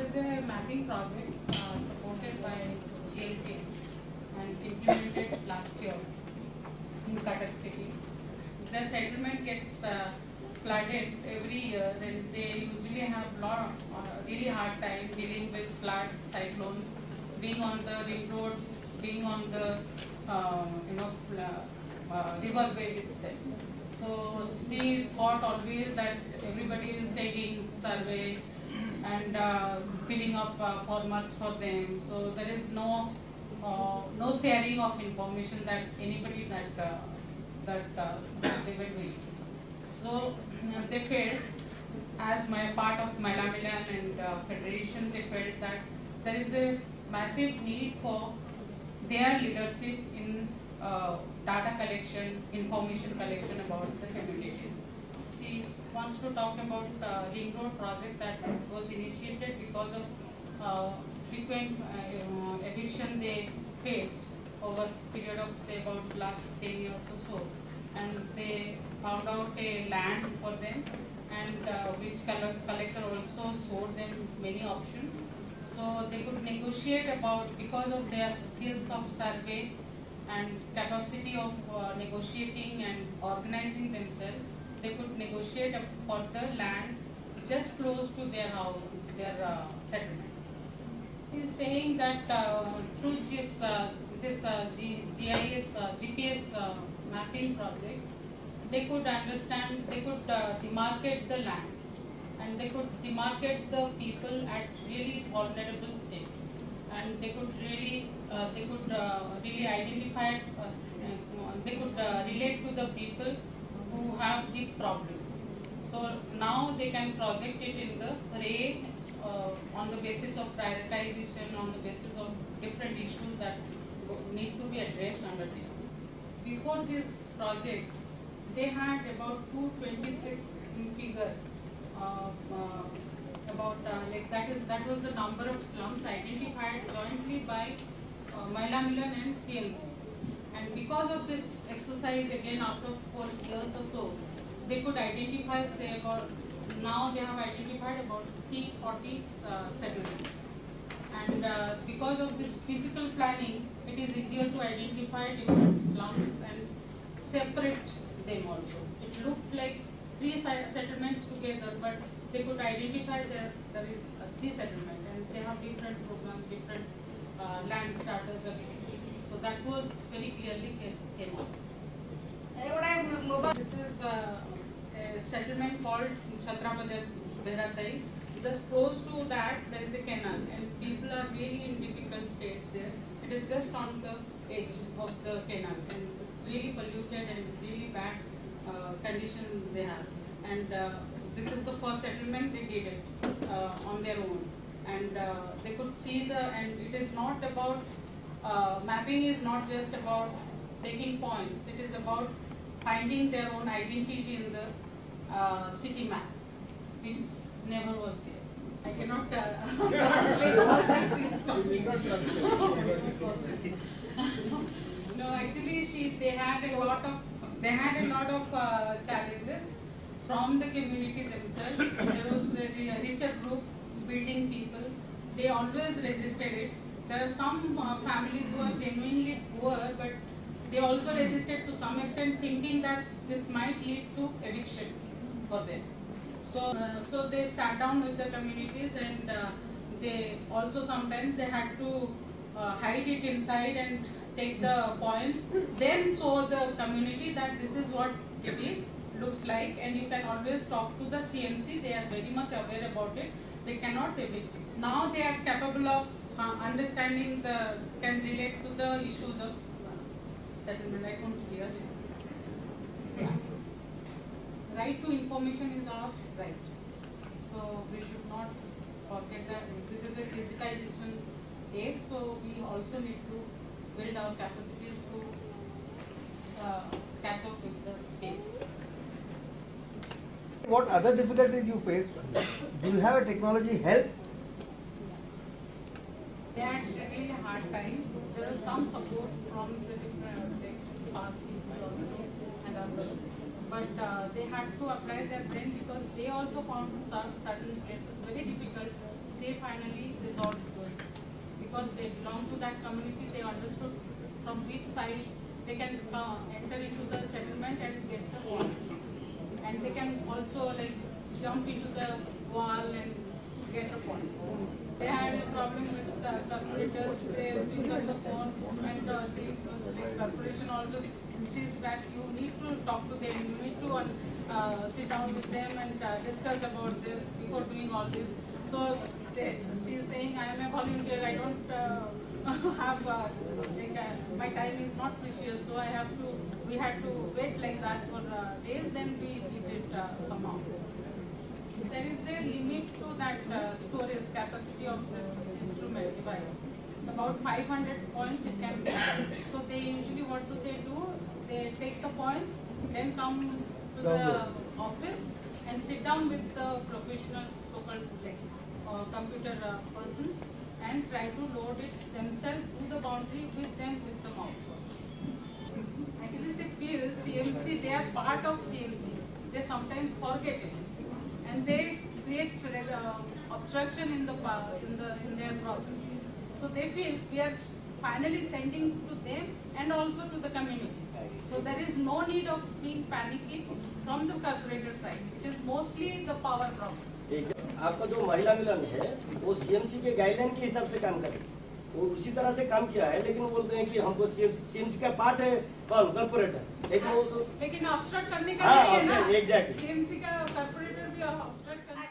is a mapping project supported by GLK and implemented last year in Cuttack City. The settlement gets flooded every year, then they usually have really hard time dealing with flood, cyclones, being on the ring road, being on the river bed itself. So she thought always that everybody is taking survey and filling up formats for them. So there is no sharing of information that anybody that they were doing. So they felt, as my part of Mahila Milan and Federation, they felt that there is a massive need for their leadership in data collection, information collection about the communities. She wants to talk about Ring Road project that was initiated because of frequent eviction they faced over a period of say about last 10 years or so, and they found out a land for them, and which collector also sold them many options. So they could negotiate about, because of their skills of survey and capacity of negotiating and organizing themselves, they could negotiate for the land just close to their house, their settlement. He is saying that through this GPS mapping project, they could understand, they could demarcate the land, and they could demarcate the people at really vulnerable state, and they could really identify, they could relate to the people who have deep problems. So now they can project it in the array on the basis of prioritization, on the basis of different issues that need to be addressed under there. Before this project, they had about 226 in figure. That was the number of slums identified jointly by Mahila Milan and CMC. And because of this exercise, again after 4 years or so, they could identify, say about, now they have identified about 340 settlements. And because of this physical planning, it is easier to identify different slums and separate them also. It looked like 3 settlements together, but they could identify there is 3 settlements, and they have different programs, different land starters. So that was very clearly came out. This is a settlement called Chandrapada Berasai. Just close to that there is a canal, and people are really in difficult state there. It is just on the edge of the canal, and it's really polluted and really bad condition they have. And this is the first settlement they did it on their own, and they could see and it is not about mapping is not just about taking points. It is about finding their own identity in the city map, which never was there. I cannot translate all that seems No, actually, they had a lot of challenges from the community themselves. There was a richer group, building people. They always resisted it. There are some families who are genuinely poor, but they also resisted to some extent, thinking that this might lead to eviction for them. So they sat down with the communities, and they also sometimes they had to hide it inside and take the points, then show the community that this is what it is, looks like, and you can always talk to the CMC. They are very much aware about it. They cannot evict it. Now they are capable of understanding can relate to the issues of settlement. I don't hear it. Yeah. Right to information is our right. So we should not forget that this is a digitization age, so we also need to build our capacities to catch up with the pace. What other difficulties you faced? Do you have a technology help? They had a really hard time. There was some support from the different Spark people and others, but they had to apply their brain because they also found certain places very difficult. They finally they can enter into the settlement and get the bond. And they can also like jump into the wall and get the bond. They had a problem with the corporators. They switch off the phone and says like corporation also insists that you need to talk to them. You need to sit down with them and discuss about this before doing all this. So she is saying, I am a volunteer. I don't have my time is not precious. So we had to wait like that for days. Then we did it somehow. There is a limit to that storage capacity of this instrument device. About 500 points it can be. So they usually what do? They take the points, then come to the office and sit down with the professional so-called computer persons and try to load it themselves to the boundary with them with the mouse. Actually, they feel CMC, they are part of CMC. They sometimes forget it. And they create obstruction in their process. So they feel we are finally sending to them and also to the community. So there is no need of being panicky from the corporator side. It is mostly the power problem. आपका जो महिला मिलन है वो CMC के guideline के हिसाब से काम करे, वो उसी तरह से काम किया है, लेकिन वो बोलते हैं कि हमको सीएमसी का पार्ट है कौन कॉर्पोरेटर, लेकिन वो लेकिन ऑब्स्ट्रक्ट करने का नहीं है ना, एग्जैक्टली सीएमसी का कॉर्पोरेटर भी ऑब्स्ट्रक्ट करने